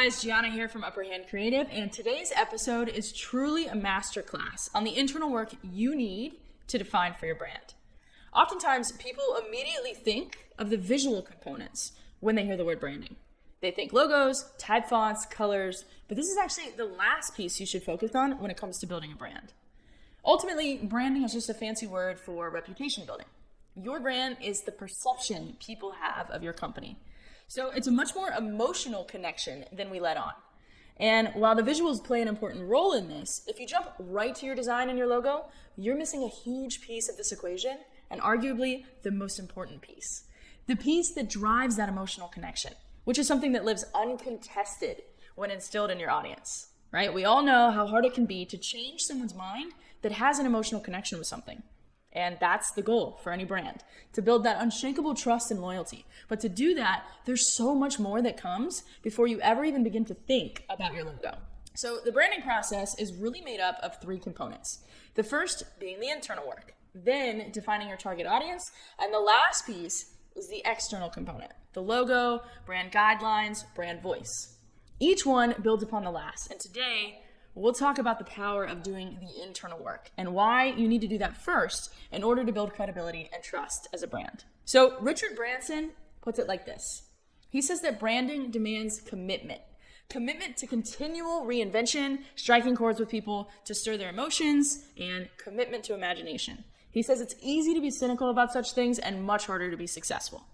guys, Gianna here from Upper Hand Creative, and today's episode is truly a masterclass on the internal work you need to define for your brand. Oftentimes, people immediately think of the visual components when they hear the word branding. They think logos, type fonts, colors, but this is actually the last piece you should focus on when it comes to building a brand. Ultimately, branding is just a fancy word for reputation building. Your brand is the perception people have of your company. So it's a much more emotional connection than we let on. And while the visuals play an important role in this, if you jump right to your design and your logo, you're missing a huge piece of this equation, and arguably the most important piece. The piece that drives that emotional connection, which is something that lives uncontested when instilled in your audience, right? We all know how hard it can be to change someone's mind that has an emotional connection with something. And that's the goal for any brand, to build that unshakable trust and loyalty. But to do that, there's so much more that comes before you ever even begin to think about your logo. So the branding process is really made up of three components. The first being the internal work, then defining your target audience, and the last piece is the external component, the logo, brand guidelines, brand voice. Each one builds upon the last, and today, we'll talk about the power of doing the internal work and why you need to do that first in order to build credibility and trust as a brand. So Richard Branson puts it like this. He says that branding demands commitment. Commitment to continual reinvention, striking chords with people to stir their emotions, and commitment to imagination. He says it's easy to be cynical about such things and much harder to be successful.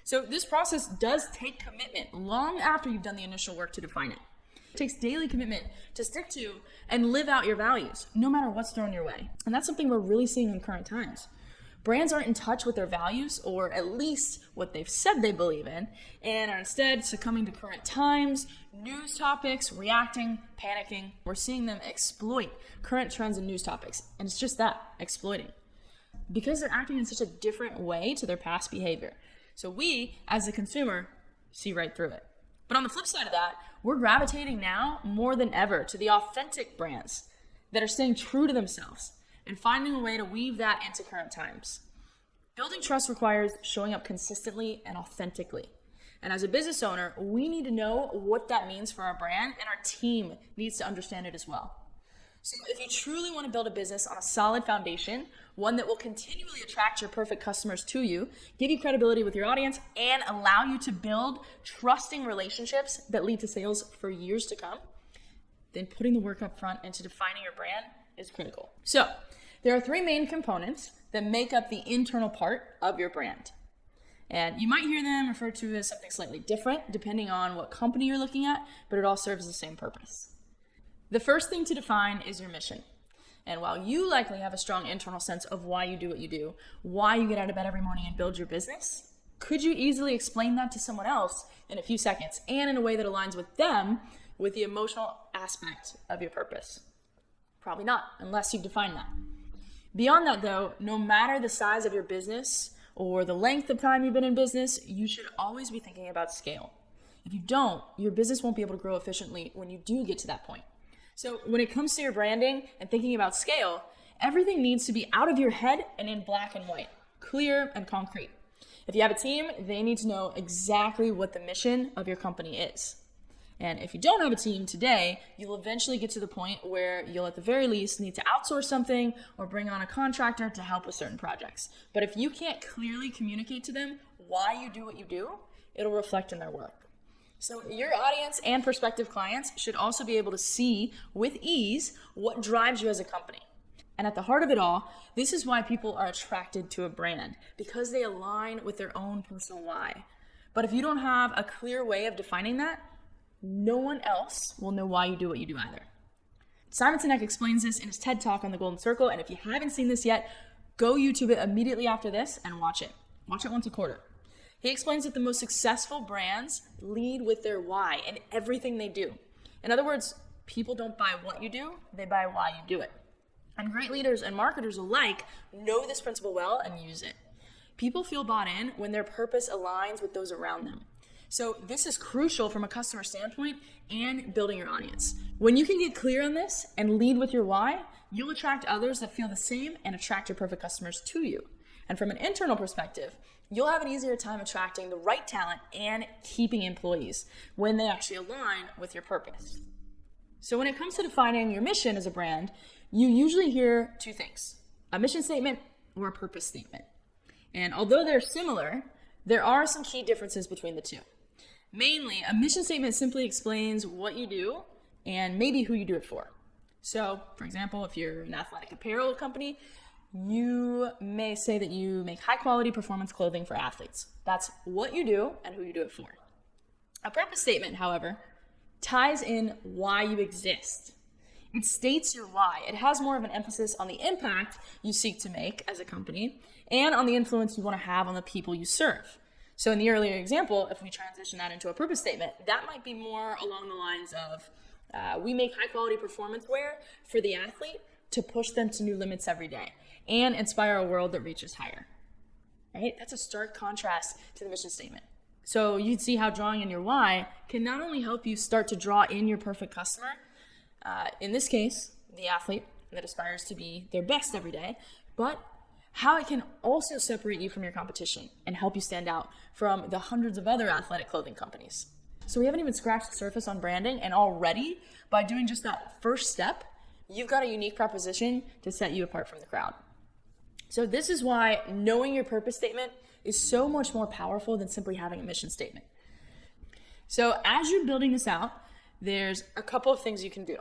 So this process does take commitment long after you've done the initial work to define it. It takes daily commitment to stick to and live out your values, no matter what's thrown your way. And that's something we're really seeing in current times. Brands aren't in touch with their values, or at least what they've said they believe in, and are instead succumbing to current times, news topics, reacting, panicking. We're seeing them exploit current trends and news topics. And it's just that, exploiting. Because they're acting in such a different way to their past behavior. So we, as the consumer, see right through it. But on the flip side of that, we're gravitating now more than ever to the authentic brands that are staying true to themselves and finding a way to weave that into current times. Building trust requires showing up consistently and authentically. And as a business owner, we need to know what that means for our brand, and our team needs to understand it as well. So if you truly want to build a business on a solid foundation, one that will continually attract your perfect customers to you, give you credibility with your audience, and allow you to build trusting relationships that lead to sales for years to come, then putting the work up front into defining your brand is critical. So there are three main components that make up the internal part of your brand. And you might hear them referred to as something slightly different depending on what company you're looking at, but it all serves the same purpose. The first thing to define is your mission. And while you likely have a strong internal sense of why you do what you do, why you get out of bed every morning and build your business, could you easily explain that to someone else in a few seconds and in a way that aligns with them with the emotional aspect of your purpose? Probably not, unless you've defined that. Beyond that though, no matter the size of your business or the length of time you've been in business, you should always be thinking about scale. If you don't, your business won't be able to grow efficiently when you do get to that point. So when it comes to your branding and thinking about scale, everything needs to be out of your head and in black and white, clear and concrete. If you have a team, they need to know exactly what the mission of your company is. And if you don't have a team today, you'll eventually get to the point where you'll at the very least need to outsource something or bring on a contractor to help with certain projects. But if you can't clearly communicate to them why you do what you do, it'll reflect in their work. So your audience and prospective clients should also be able to see with ease what drives you as a company. And at the heart of it all, this is why people are attracted to a brand, because they align with their own personal why. But if you don't have a clear way of defining that, no one else will know why you do what you do either. Simon Sinek explains this in his TED Talk on the Golden Circle, and if you haven't seen this yet, go YouTube it immediately after this and watch it. Watch it once a quarter. He explains that the most successful brands lead with their why in everything they do. In other words, people don't buy what you do, they buy why you do it. And great leaders and marketers alike know this principle well and use it. People feel bought in when their purpose aligns with those around them. So this is crucial from a customer standpoint and building your audience. When you can get clear on this and lead with your why, you'll attract others that feel the same and attract your perfect customers to you. And from an internal perspective, you'll have an easier time attracting the right talent and keeping employees when they actually align with your purpose. So when it comes to defining your mission as a brand, you usually hear two things: a mission statement or a purpose statement. And although they're similar, there are some key differences between the two. Mainly, a mission statement simply explains what you do and maybe who you do it for. So, for example, if you're an athletic apparel company, you may say that you make high quality performance clothing for athletes. That's what you do and who you do it for. A purpose statement, however, ties in why you exist. It states your why. It has more of an emphasis on the impact you seek to make as a company and on the influence you want to have on the people you serve. So in the earlier example, if we transition that into a purpose statement, that might be more along the lines of, we make high quality performance wear for the athlete to push them to new limits every day and inspire a world that reaches higher. Right? That's a stark contrast to the mission statement. So you'd see how drawing in your why can not only help you start to draw in your perfect customer, in this case, the athlete that aspires to be their best every day, but how it can also separate you from your competition and help you stand out from the hundreds of other athletic clothing companies. So we haven't even scratched the surface on branding, and already by doing just that first step, you've got a unique proposition to set you apart from the crowd. So this is why knowing your purpose statement is so much more powerful than simply having a mission statement. So as you're building this out, there's a couple of things you can do.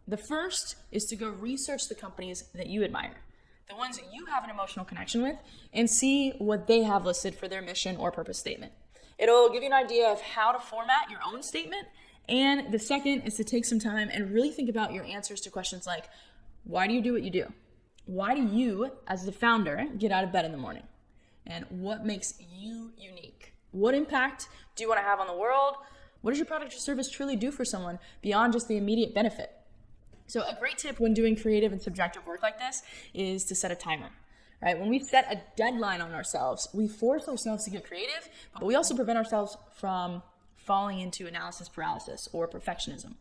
The first is to go research the companies that you admire, the ones that you have an emotional connection with, and see what they have listed for their mission or purpose statement. It'll give you an idea of how to format your own statement. And the second is to take some time and really think about your answers to questions like, why do you do what you do? Why do you, as the founder, get out of bed in the morning? And what makes you unique? What impact do you want to have on the world? What does your product or service truly do for someone beyond just the immediate benefit? So a great tip when doing creative and subjective work like this is to set a timer, right? When we set a deadline on ourselves, we force ourselves to get creative, but we also prevent ourselves from falling into analysis paralysis or perfectionism,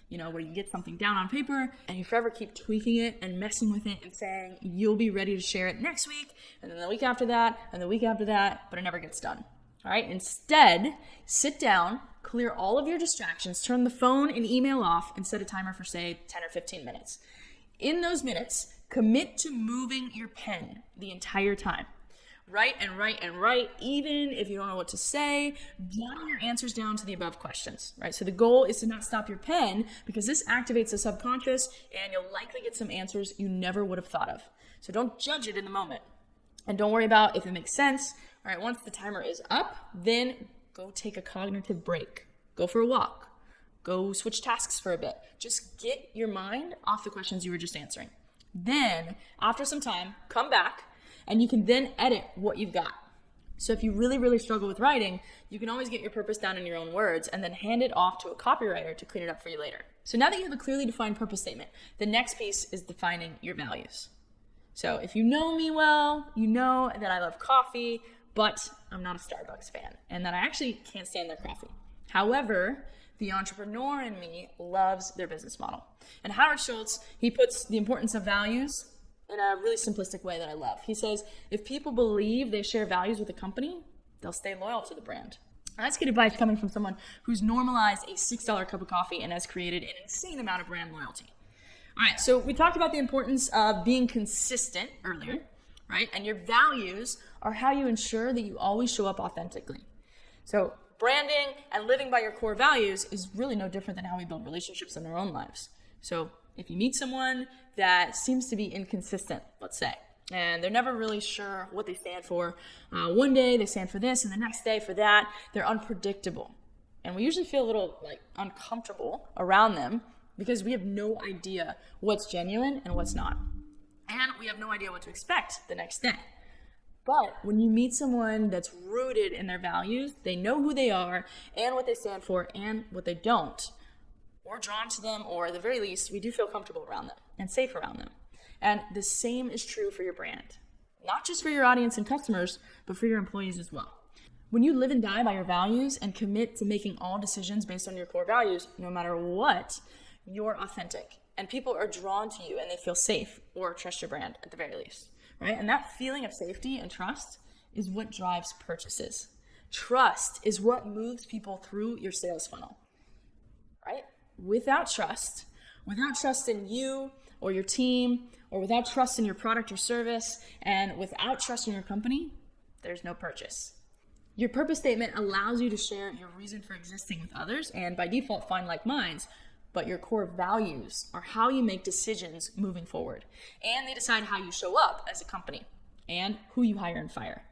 where you get something down on paper and you forever keep tweaking it and messing with it and saying you'll be ready to share it next week, and then the week after that, and the week after that, but it never gets done. All right, instead, sit down, clear all of your distractions, turn the phone and email off, and set a timer for, say, 10 or 15 minutes. In those minutes, commit to moving your pen the entire time. Write and write and write, even if you don't know what to say, jot your answers down to the above questions, right? So the goal is to not stop your pen, because this activates the subconscious and you'll likely get some answers you never would have thought of. So don't judge it in the moment. And don't worry about if it makes sense. All right, once the timer is up, then go take a cognitive break. Go for a walk. Go switch tasks for a bit. Just get your mind off the questions you were just answering. Then, after some time, come back, and you can then edit what you've got. So if you really, really struggle with writing, you can always get your purpose down in your own words and then hand it off to a copywriter to clean it up for you later. So now that you have a clearly defined purpose statement, the next piece is defining your values. So if you know me well, you know that I love coffee, but I'm not a Starbucks fan, and that I actually can't stand their coffee. However, the entrepreneur in me loves their business model. And Howard Schultz, he puts the importance of values in a really simplistic way that I love. He says, if people believe they share values with a company, they'll stay loyal to the brand. And that's good advice coming from someone who's normalized a $6 cup of coffee and has created an insane amount of brand loyalty. All right, so we talked about the importance of being consistent earlier, right? And your values are how you ensure that you always show up authentically. So branding and living by your core values is really no different than how we build relationships in our own lives. So if you meet someone that seems to be inconsistent, let's say, and they're never really sure what they stand for, one day they stand for this and the next day for that, they're unpredictable. And we usually feel a little uncomfortable around them because we have no idea what's genuine and what's not. And we have no idea what to expect the next day. But when you meet someone that's rooted in their values, they know who they are and what they stand for and what they don't, we're drawn to them, or at the very least, we do feel comfortable around them and safe around them. And the same is true for your brand. Not just for your audience and customers, but for your employees as well. When you live and die by your values and commit to making all decisions based on your core values, no matter what, you're authentic. And people are drawn to you and they feel safe or trust your brand at the very least. right? And that feeling of safety and trust is what drives purchases. Trust is what moves people through your sales funnel, right? Without trust in you or your team, or without trust in your product or service, and without trust in your company, there's no purchase. Your purpose statement allows you to share your reason for existing with others, and by default find like minds, but your core values are how you make decisions moving forward, and they decide how you show up as a company and who you hire and fire.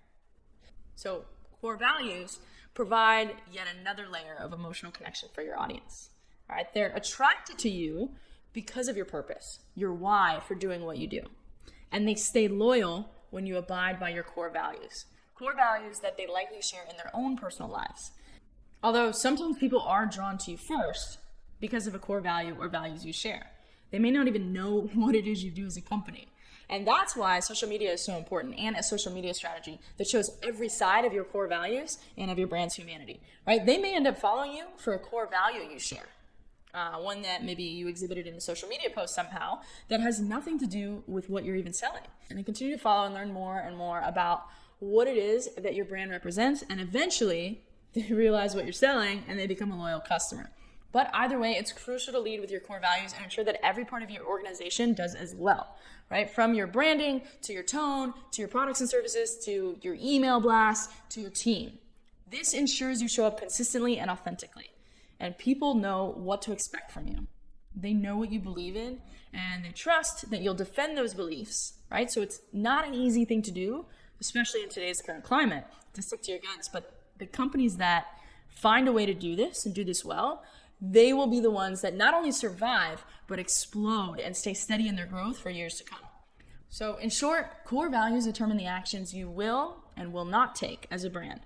So core values provide yet another layer of emotional connection for your audience. All right, they're attracted to you because of your purpose, your why for doing what you do. And they stay loyal when you abide by your core values that they likely share in their own personal lives. Although sometimes people are drawn to you first because of a core value or values you share. They may not even know what it is you do as a company. And that's why social media is so important, and a social media strategy that shows every side of your core values and of your brand's humanity, right? They may end up following you for a core value you share. One that maybe you exhibited in a social media post somehow that has nothing to do with what you're even selling. And they continue to follow and learn more and more about what it is that your brand represents, and eventually they realize what you're selling and they become a loyal customer. But either way, it's crucial to lead with your core values and ensure that every part of your organization does as well, right? From your branding, to your tone, to your products and services, to your email blast, to your team. This ensures you show up consistently and authentically, and people know what to expect from you. They know what you believe in, and they trust that you'll defend those beliefs, right? So it's not an easy thing to do, especially in today's current climate, to stick to your guns. But the companies that find a way to do this and do this well, they will be the ones that not only survive, but explode and stay steady in their growth for years to come. So in short, core values determine the actions you will and will not take as a brand.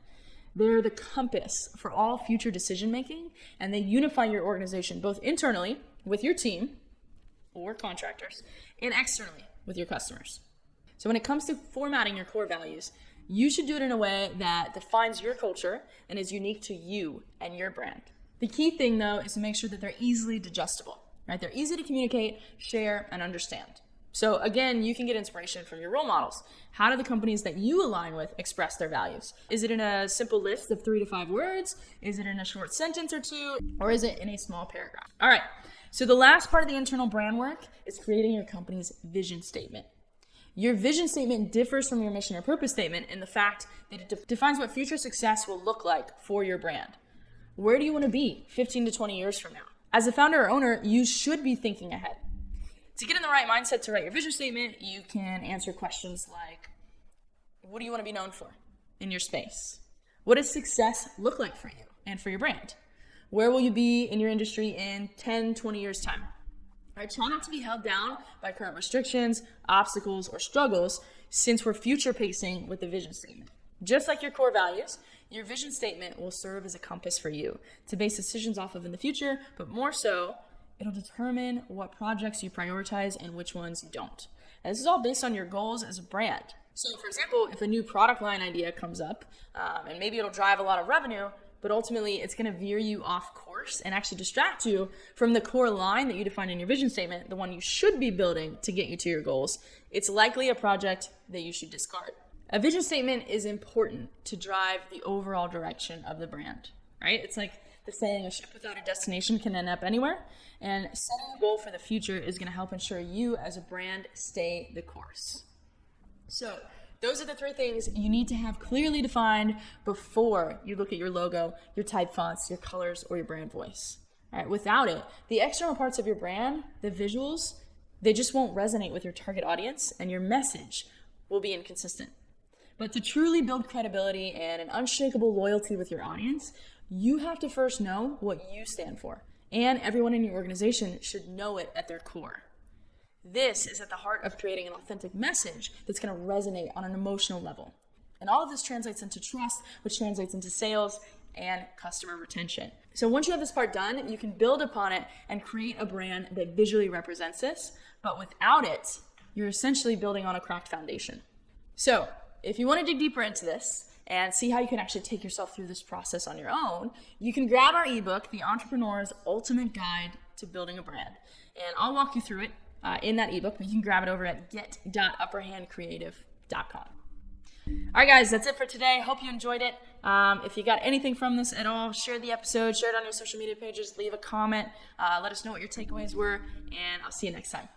They're the compass for all future decision making, and they unify your organization both internally with your team or contractors and externally with your customers. So when it comes to formatting your core values, you should do it in a way that defines your culture and is unique to you and your brand. The key thing, though, is to make sure that they're easily digestible, right? They're easy to communicate, share, and understand. So again, you can get inspiration from your role models. How do the companies that you align with express their values? Is it in a simple list of 3 to 5 words? Is it in a short sentence or 2? Or is it in a small paragraph? All right, so the last part of the internal brand work is creating your company's vision statement. Your vision statement differs from your mission or purpose statement in the fact that it defines what future success will look like for your brand. Where do you want to be 15 to 20 years from now? As a founder or owner, you should be thinking ahead. To get in the right mindset to write your vision statement, you can answer questions like, what do you want to be known for in your space? What does success look like for you and for your brand? Where will you be in your industry in 10, 20 years' time? All right, try not to be held down by current restrictions, obstacles, or struggles, since we're future pacing with the vision statement. Just like your core values, your vision statement will serve as a compass for you to base decisions off of in the future, but more so, it'll determine what projects you prioritize and which ones you don't. And this is all based on your goals as a brand. So for example, if a new product line idea comes up, and maybe it'll drive a lot of revenue, but ultimately it's going to veer you off course and actually distract you from the core line that you defined in your vision statement, the one you should be building to get you to your goals, it's likely a project that you should discard. A vision statement is important to drive the overall direction of the brand, right? It's like the saying, a ship without a destination can end up anywhere. And setting a goal for the future is going to help ensure you as a brand stay the course. So those are the 3 things you need to have clearly defined before you look at your logo, your type fonts, your colors, or your brand voice. All right, without it, the external parts of your brand, the visuals, they just won't resonate with your target audience, and your message will be inconsistent. But to truly build credibility and an unshakable loyalty with your audience, you have to first know what you stand for, and everyone in your organization should know it at their core. This is at the heart of creating an authentic message that's going to resonate on an emotional level. And all of this translates into trust, which translates into sales and customer retention. So once you have this part done, you can build upon it and create a brand that visually represents this. But without it, you're essentially building on a cracked foundation. So if you want to dig deeper into this and see how you can actually take yourself through this process on your own, you can grab our ebook, The Entrepreneur's Ultimate Guide to Building a Brand. And I'll walk you through it in that ebook, but you can grab it over at get.upperhandcreative.com. all right, guys, that's it for today. Hope you enjoyed it. If you got anything from this at all, share the episode, share it on your social media pages, leave a comment, let us know what your takeaways were, and I'll see you next time.